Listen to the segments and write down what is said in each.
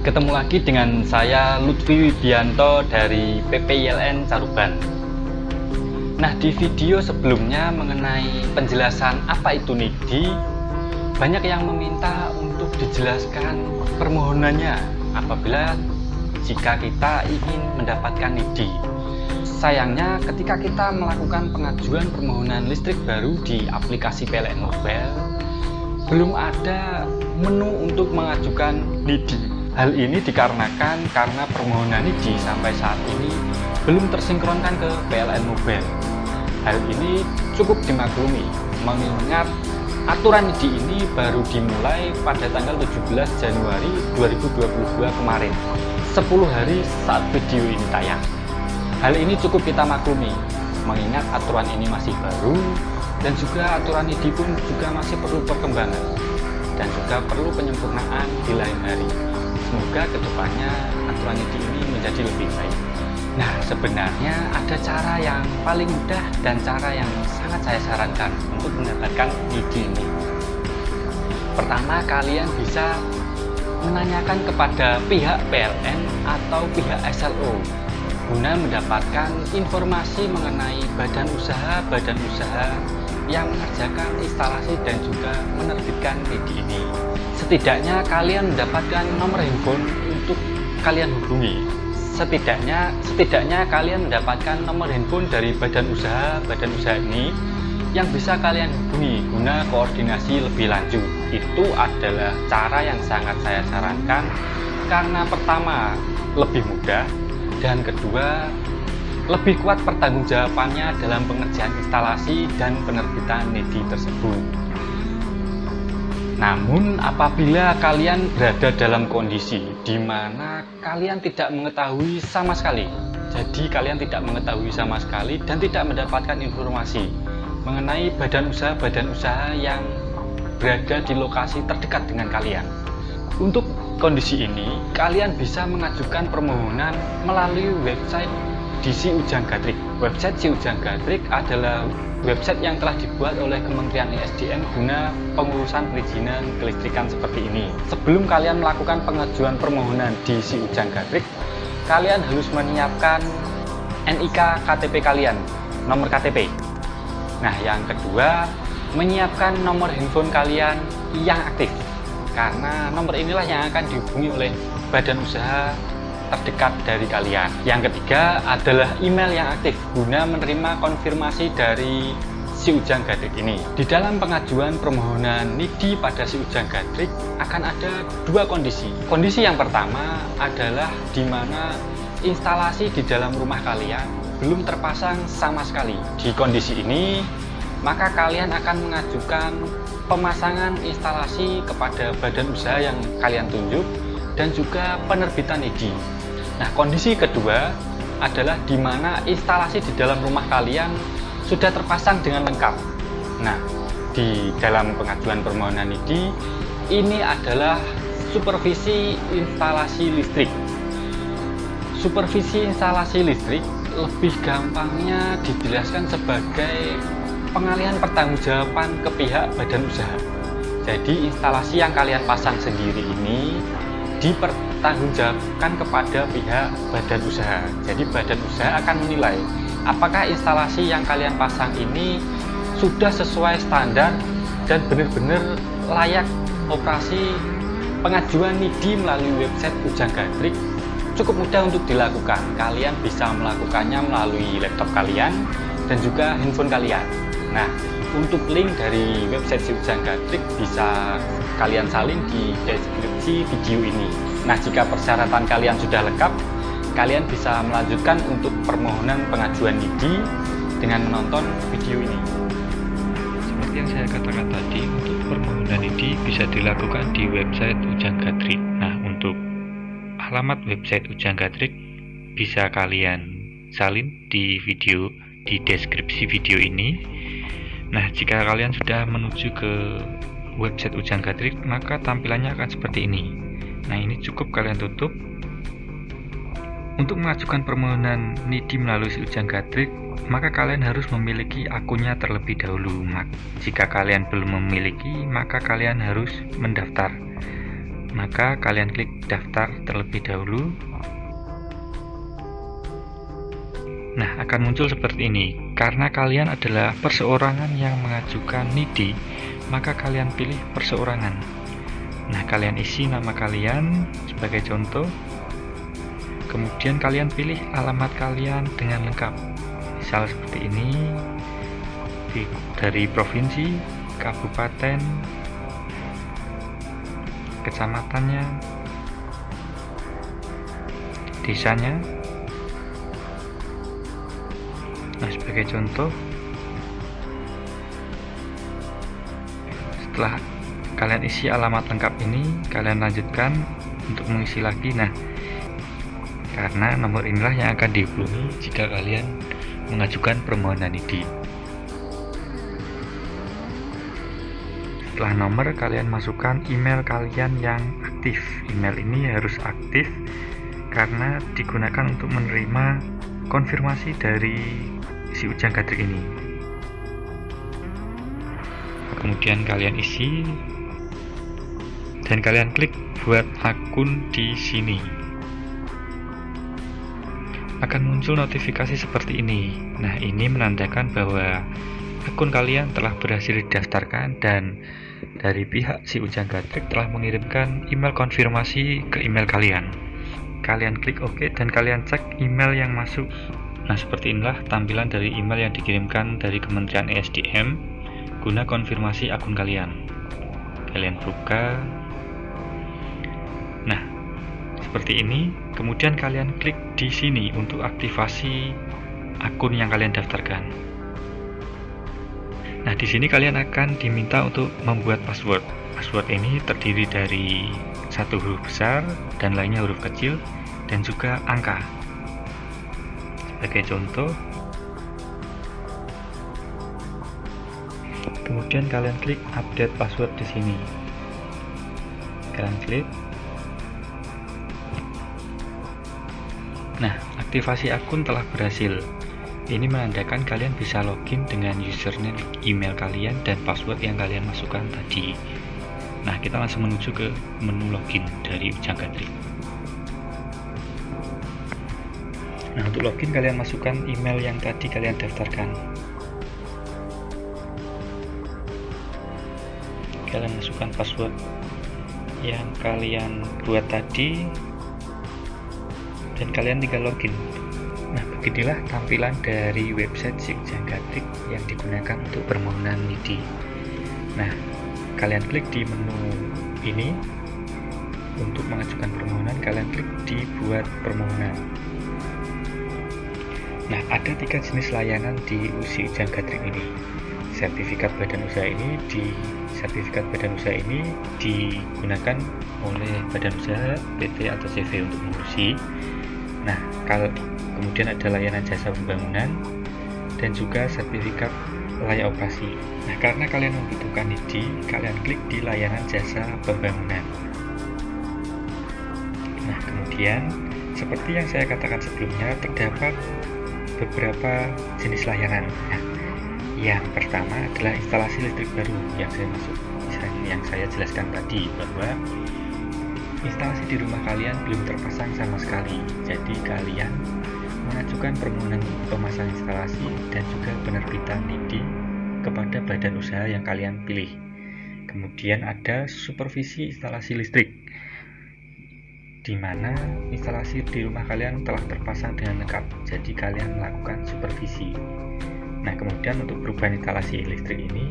Ketemu lagi dengan saya Lutfi Widianto dari PPILN Caruban. Nah, di video sebelumnya mengenai penjelasan apa itu NIDI, banyak yang meminta untuk dijelaskan permohonannya apabila jika kita ingin mendapatkan NIDI. Sayangnya ketika kita melakukan pengajuan permohonan listrik baru di aplikasi PLN Mobile, belum ada menu untuk mengajukan NIDI. Hal ini dikarenakan karena permohonan NIDI sampai saat ini belum tersinkronkan ke PLN Mobile. Hal ini cukup dimaklumi mengingat aturan NIDI ini baru dimulai pada tanggal 17 Januari 2022 kemarin, 10 hari saat video ini tayang. Hal ini cukup kita maklumi mengingat aturan ini masih baru dan juga aturan NIDI pun juga masih perlu perkembangan dan juga perlu penyempurnaan di lain hari. Semoga kedepannya aturan NIDI ini menjadi lebih baik. Nah, sebenarnya ada cara yang paling mudah dan cara yang sangat saya sarankan untuk mendapatkan NIDI ini. Pertama, kalian bisa menanyakan kepada pihak PLN atau pihak SLO guna mendapatkan informasi mengenai badan usaha yang mengerjakan instalasi dan juga menerbitkan NIDI ini. Setidaknya kalian mendapatkan nomor handphone untuk kalian hubungi. Setidaknya kalian mendapatkan nomor handphone dari badan usaha ini yang bisa kalian hubungi guna koordinasi lebih lanjut. Itu adalah cara yang sangat saya sarankan karena pertama lebih mudah dan kedua lebih kuat pertanggungjawabannya dalam pengerjaan instalasi dan penerbitan NIDI tersebut. Namun apabila kalian berada dalam kondisi di mana kalian tidak mengetahui sama sekali, jadi kalian tidak mengetahui sama sekali dan tidak mendapatkan informasi mengenai badan usaha yang berada di lokasi terdekat dengan kalian. Untuk kondisi ini, kalian bisa mengajukan permohonan melalui website di Si Ujang Gatrik. Website Si Ujang Gatrik adalah website yang telah dibuat oleh Kementerian ESDM guna pengurusan perizinan kelistrikan seperti ini. Sebelum kalian melakukan pengajuan permohonan di Si Ujang Gatrik, kalian harus menyiapkan NIK KTP kalian, nomor KTP. Nah, yang kedua, menyiapkan nomor handphone kalian yang aktif, karena nomor inilah yang akan dihubungi oleh badan usaha terdekat dari kalian. Yang ketiga adalah email yang aktif guna menerima konfirmasi dari Si Ujang Gatrik ini. Di dalam pengajuan permohonan NIDI pada Si Ujang Gatrik akan ada dua kondisi. Kondisi yang pertama adalah di mana instalasi di dalam rumah kalian belum terpasang sama sekali. Di kondisi ini, maka kalian akan mengajukan pemasangan instalasi kepada badan usaha yang kalian tunjuk dan juga penerbitan NIDI. Nah, kondisi kedua adalah di mana instalasi di dalam rumah kalian sudah terpasang dengan lengkap. Nah, di dalam pengajuan permohonan NIDI ini adalah supervisi instalasi listrik. Supervisi instalasi listrik lebih gampangnya dijelaskan sebagai pengalihan pertanggungjawaban ke pihak badan usaha. Jadi instalasi yang kalian pasang sendiri ini dipertanggungjawabkan kepada pihak badan usaha. Jadi badan usaha akan menilai apakah instalasi yang kalian pasang ini sudah sesuai standar dan benar-benar layak operasi. Pengajuan NIDI melalui website Ujang Gatrik cukup mudah untuk dilakukan. Kalian bisa melakukannya melalui laptop kalian dan juga handphone kalian. Nah, untuk link dari website Si Ujang Gatrik bisa kalian salin di deskripsi video ini. Nah, jika persyaratan kalian sudah lengkap, kalian bisa melanjutkan untuk permohonan pengajuan NIDI dengan menonton video ini. Seperti yang saya katakan tadi, untuk permohonan NIDI bisa dilakukan di website Ujang Gatrik. Nah, untuk alamat website Ujang Gatrik bisa kalian salin di video di deskripsi video ini. Nah, jika kalian sudah menuju ke website Ujang Gatrik, maka tampilannya akan seperti ini. Nah, ini cukup kalian tutup. Untuk mengajukan permohonan NIDI melalui Si Ujang Gatrik, maka kalian harus memiliki akunnya terlebih dahulu. Jika kalian belum memiliki, maka kalian harus mendaftar maka kalian klik daftar terlebih dahulu. Nah, akan muncul seperti ini. Karena kalian adalah perseorangan yang mengajukan NIDI, maka kalian pilih perseorangan. Nah, kalian isi nama kalian sebagai contoh. Kemudian kalian pilih alamat kalian dengan lengkap. Misal seperti ini, dari provinsi, kabupaten, kecamatannya, desanya. Nah, sebagai contoh, setelah kalian isi alamat lengkap ini, kalian lanjutkan untuk mengisi lagi. Nah, karena nomor inilah yang akan dihubungi jika kalian mengajukan permohonan NIDI. Setelah nomor, kalian masukkan email kalian yang aktif. Email ini harus aktif karena digunakan untuk menerima konfirmasi dari si Ujang Gatrik ini. Kemudian kalian isi dan kalian klik buat akun di sini. Akan muncul notifikasi seperti ini. Nah, ini menandakan bahwa akun kalian telah berhasil didaftarkan dan dari pihak si Ujang Gatrik telah mengirimkan email konfirmasi ke email kalian. Kalian klik OK dan kalian cek email yang masuk. Nah, seperti inilah tampilan dari email yang dikirimkan dari Kementerian ESDM guna konfirmasi akun kalian. Kalian buka. Nah, seperti ini. Kemudian kalian klik di sini untuk aktivasi akun yang kalian daftarkan. Nah, di sini kalian akan diminta untuk membuat password. Password ini terdiri dari satu huruf besar dan lainnya huruf kecil dan juga angka. Sebagai contoh, kemudian kalian klik update password di sini. Kalian klik. Nah, aktivasi akun telah berhasil. Ini menandakan kalian bisa login dengan username email kalian dan password yang kalian masukkan tadi. Nah, kita langsung menuju ke menu login dari Ujang Gatrik. Nah, untuk login kalian masukkan email yang tadi kalian daftarkan. Kalian masukkan password yang kalian buat tadi dan kalian tinggal login. Nah, beginilah tampilan dari website si Ujang Gatrik yang digunakan untuk permohonan NIDI. Nah, kalian klik di menu ini untuk mengajukan permohonan. Kalian klik di buat permohonan. Nah, ada 3 jenis layanan di si Ujang Gatrik ini. Sertifikat badan usaha ini digunakan oleh badan usaha, PT atau CV untuk mengurusi. Nah, kemudian ada layanan jasa pembangunan dan juga sertifikat layak operasi. Nah, karena kalian membutuhkan NIDI, kalian klik di layanan jasa pembangunan. Nah, kemudian seperti yang saya katakan sebelumnya, terdapat beberapa jenis layanan. Nah, yang pertama adalah instalasi listrik baru yang saya jelaskan tadi, bahwa instalasi di rumah kalian belum terpasang sama sekali. Jadi kalian mengajukan permohonan pemasang instalasi dan juga penerbitan NIDI kepada badan usaha yang kalian pilih. Kemudian ada supervisi instalasi listrik, di mana instalasi di rumah kalian telah terpasang dengan lengkap, jadi kalian melakukan supervisi. Nah, kemudian untuk perubahan instalasi listrik ini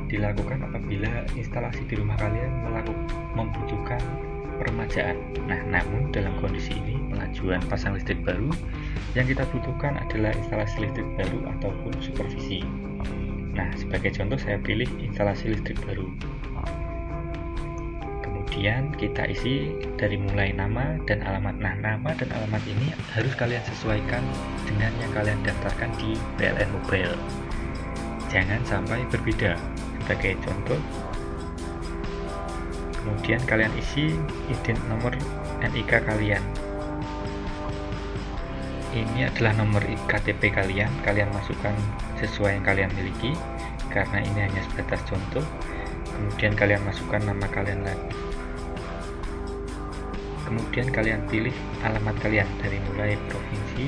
dilakukan apabila instalasi di rumah kalian membutuhkan peremajaan. Nah, namun dalam kondisi ini pengajuan pasang listrik baru yang kita butuhkan adalah instalasi listrik baru ataupun supervisi. Nah, sebagai contoh saya pilih instalasi listrik baru. Kemudian kita isi dari mulai nama dan alamat. Nah, nama dan alamat ini harus kalian sesuaikan dengan yang kalian daftarkan di PLN Mobile. Jangan sampai berbeda. Sebagai contoh, kemudian kalian isi nomor NIK kalian. Ini adalah nomor KTP kalian masukkan sesuai yang kalian miliki, karena ini hanya sebatas contoh. Kemudian kalian masukkan nama kalian lagi. Kemudian kalian pilih alamat kalian dari mulai provinsi,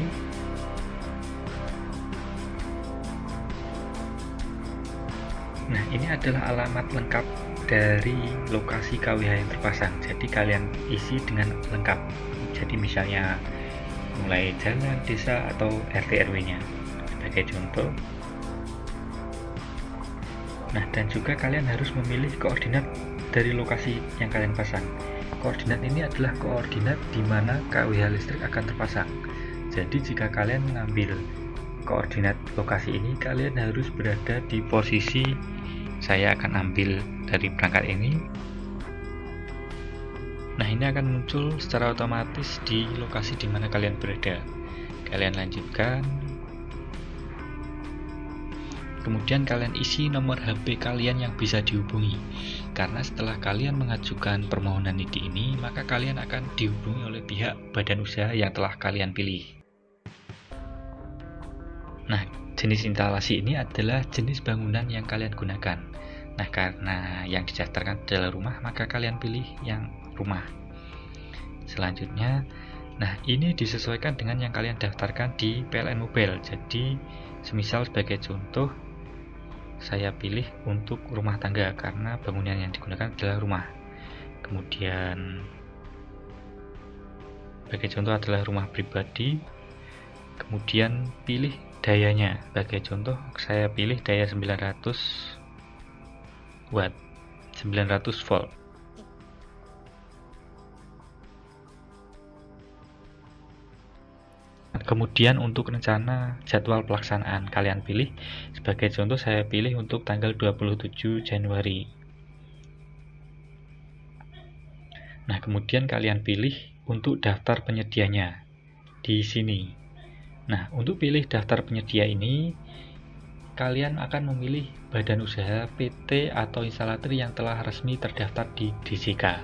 nah ini adalah alamat lengkap dari lokasi KWH yang terpasang, jadi kalian isi dengan lengkap. Jadi misalnya mulai jalan, desa, atau RT RW nya sebagai contoh. Nah, dan juga kalian harus memilih koordinat dari lokasi yang kalian pasang. Koordinat ini adalah koordinat di mana KWH listrik akan terpasang. Jadi jika kalian mengambil koordinat lokasi ini, kalian harus berada di posisi saya akan ambil dari perangkat ini. Nah, ini akan muncul secara otomatis di lokasi di mana kalian berada. Kalian lanjutkan. Kemudian kalian isi nomor HP kalian yang bisa dihubungi. Karena setelah kalian mengajukan permohonan NIDI ini, maka kalian akan dihubungi oleh pihak badan usaha yang telah kalian pilih. Nah, jenis instalasi ini adalah jenis bangunan yang kalian gunakan. Nah, karena yang didaftarkan adalah rumah, maka kalian pilih yang rumah. Selanjutnya, nah ini disesuaikan dengan yang kalian daftarkan di PLN Mobile. Jadi, semisal sebagai contoh, saya pilih untuk rumah tangga karena bangunan yang digunakan adalah rumah. Kemudian, sebagai contoh adalah rumah pribadi. Kemudian pilih dayanya. Sebagai contoh, saya pilih daya 900 watt, 900 volt. Kemudian untuk rencana jadwal pelaksanaan kalian pilih. Sebagai contoh saya pilih untuk tanggal 27 Januari. Nah, kemudian kalian pilih untuk daftar penyedianya di sini. Nah, untuk pilih daftar penyedia ini, kalian akan memilih badan usaha, PT, atau instalator yang telah resmi terdaftar di DJK.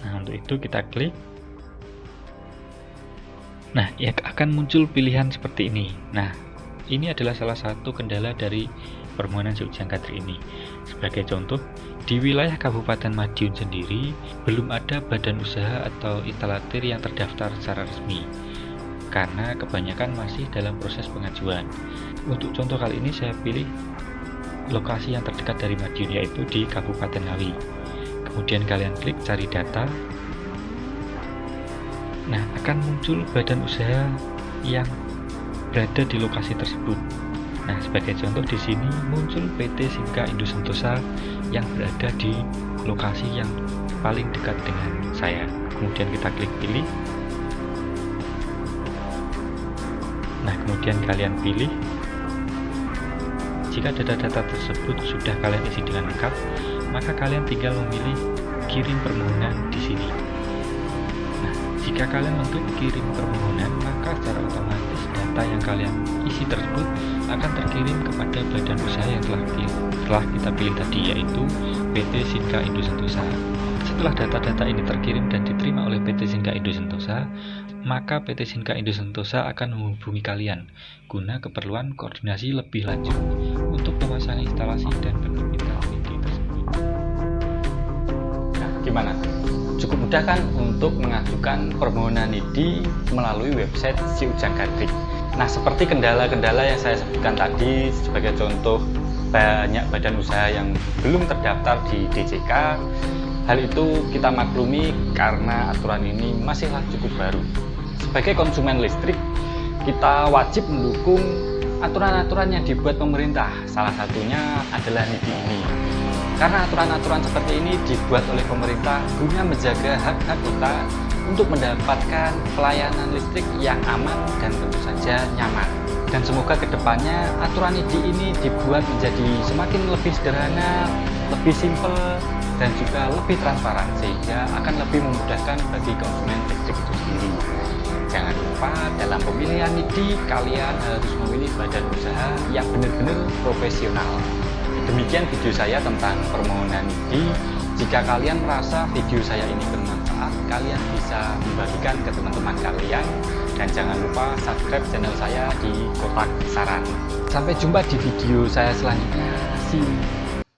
Nah, untuk itu kita klik. Nah, ya akan muncul pilihan seperti ini. Nah, ini adalah salah satu kendala dari permohonan Ujang Gadrik ini. Sebagai contoh, di wilayah Kabupaten Madiun sendiri belum ada badan usaha atau instalator yang terdaftar secara resmi, karena kebanyakan masih dalam proses pengajuan. Untuk contoh kali ini saya pilih lokasi yang terdekat dari Madiun, yaitu di Kabupaten Ngawi. Kemudian kalian klik cari data. Nah, akan muncul badan usaha yang berada di lokasi tersebut. Nah, sebagai contoh di sini muncul PT Sinka Indo Sentosa yang berada di lokasi yang paling dekat dengan saya. Kemudian kita klik pilih. Nah, kemudian kalian pilih. Jika data-data tersebut sudah kalian isi dengan lengkap, maka kalian tinggal memilih kirim permohonan di sini. Nah, jika kalian mengklik kirim permohonan, maka secara otomatis data yang kalian isi tersebut akan terkirim kepada badan usaha yang telah kita pilih tadi, yaitu PT Sinka Indo Sentosa. Setelah data-data ini terkirim dan diterima oleh PT Sinka Indo Sentosa, maka PT Sinka Indo Sentosa akan menghubungi kalian guna keperluan koordinasi lebih lanjut untuk pemasangan instalasi dan penerbitan NIDI tersebut. Nah, gimana? Cukup mudah kan untuk mengajukan permohonan NIDI melalui website si Ujang Gadrik. Nah, seperti kendala-kendala yang saya sebutkan tadi, sebagai contoh banyak badan usaha yang belum terdaftar di DJK. Hal itu kita maklumi karena aturan ini masihlah cukup baru. Sebagai konsumen listrik, kita wajib mendukung aturan-aturan yang dibuat pemerintah. Salah satunya adalah NIDI ini. Karena aturan-aturan seperti ini dibuat oleh pemerintah guna menjaga hak-hak kita untuk mendapatkan pelayanan listrik yang aman dan tentu saja nyaman. Dan semoga kedepannya aturan NIDI ini dibuat menjadi semakin lebih sederhana, lebih simpel, dan juga lebih transparan, sehingga akan lebih memudahkan bagi konsumen listrik itu sendiri. Jangan lupa dalam pemilihan NIDI kalian harus memilih badan usaha yang benar-benar profesional. Demikian video saya tentang permohonan NIDI. Jika kalian merasa video saya ini bermanfaat, kalian bisa membagikan ke teman-teman kalian. Dan jangan lupa subscribe channel saya di kotak saran. Sampai jumpa di video saya selanjutnya. See you.